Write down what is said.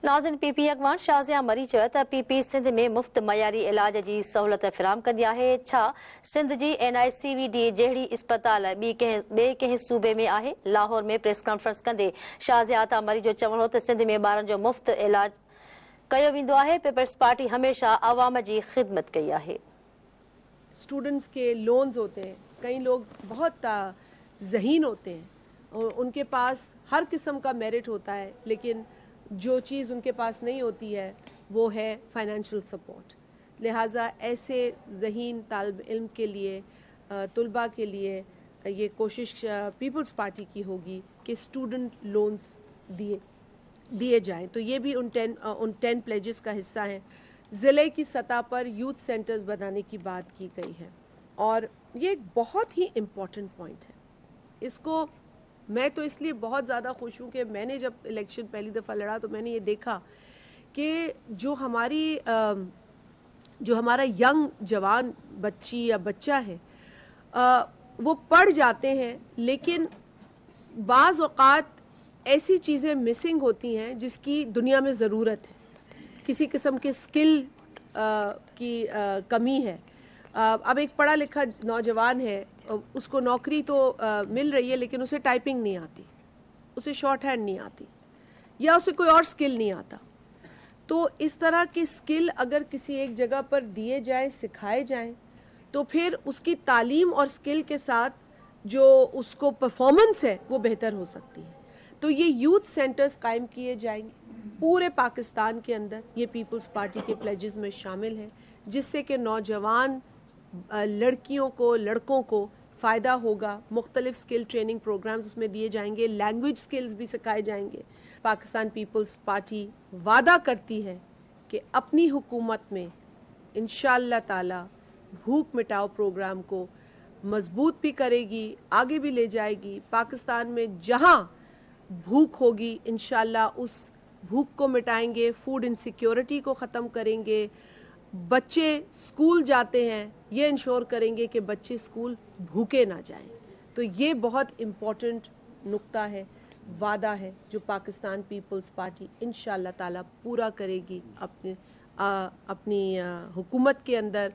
नाज़िन PP अॻवान Shazia मरी चयो त पीपी सिंध में मुफ़्त मयारी इलाज जी सहूलियत फ़राहम कंदी आहे। छा सिंध जी NICVD जहिड़ी इस्पताल ॿिए कंहिं सूबे में आहे? लाहौर में प्रेस कॉन्फ्रेंस कंदे शाज़िया अता मरी जो चवणो हो त सिंध में ॿारनि जो मुफ़्त इलाज कयो वेंदो आहे। पीपल्स पार्टी हमेशा अवाम जी ख़िदमत कई आहे। स्टूडेंट्स के लोन्स होते हैं, कई लोग बहुत ज़हीन होते हैं और उनके पास हर किस्म का मेरिट होता है, लेकिन जो चीज़ उनके पास नहीं होती है वो है फाइनेंशियल सपोर्ट। लिहाजा ऐसे ज़हीन तालिब इल्म के लिए, तुलबा के लिए ये कोशिश पीपल्स पार्टी की होगी कि स्टूडेंट लोन्स दिए जाएं। तो ये भी उन 10 प्लेजेस का हिस्सा है। ज़िले की सतह पर यूथ सेंटर्स बनाने की बात की गई है और ये एक बहुत ही इम्पॉर्टेंट पॉइंट है। इसको मैं तो इसलिए बहुत ज़्यादा खुश हूँ कि मैंने जब इलेक्शन पहली दफ़ा लड़ा तो मैंने ये देखा कि जो हमारा यंग जवान बच्ची या बच्चा है वो पढ़ जाते हैं, लेकिन बाज़ औक़ात ऐसी चीज़ें मिसिंग होती हैं जिसकी दुनिया में ज़रूरत है। किसी किस्म के स्किल की कमी है। अब एक पढ़ा लिखा नौजवान है, उसको नौकरी तो मिल रही है लेकिन उसे टाइपिंग नहीं आती, उसे शॉर्ट हैंड नहीं आती, या उसे कोई और स्किल नहीं आता। तो इस तरह की स्किल अगर किसी एक जगह पर दिए जाए, सिखाए जाएं, तो फिर उसकी तालीम और स्किल के साथ जो उसको परफॉर्मेंस है वो बेहतर हो सकती है। तो ये यूथ सेंटर्स कायम किए जाएंगे पूरे पाकिस्तान के अंदर। ये पीपल्स पार्टी के प्लेजेस में शामिल है, जिससे कि नौजवान लड़कियों को, लड़कों को फ़ायदा होगा। मुख्तलिफ स्किल ट्रेनिंग प्रोग्राम्स उसमें दिए जाएंगे, लैंग्वेज स्किल्स भी सिखाए जाएंगे। पाकिस्तान पीपल्स पार्टी वादा करती है कि अपनी हुकूमत में इंशाअल्लाह ताला भूख मिटाओ प्रोग्राम को मजबूत भी करेगी, आगे भी ले जाएगी। पाकिस्तान में जहां भूख होगी इंशाअल्लाह उस भूख को मिटाएंगे, फूड इनसिक्योरिटी को ख़त्म करेंगे। बच्चे स्कूल जाते हैं, ये इंश्योर करेंगे कि बच्चे स्कूल भूखे ना जाएं। तो ये बहुत इम्पोर्टेंट नुक्ता है, वादा है जो पाकिस्तान पीपल्स पार्टी इंशाअल्लाह ताला पूरा करेगी अपनी हुकूमत के अंदर।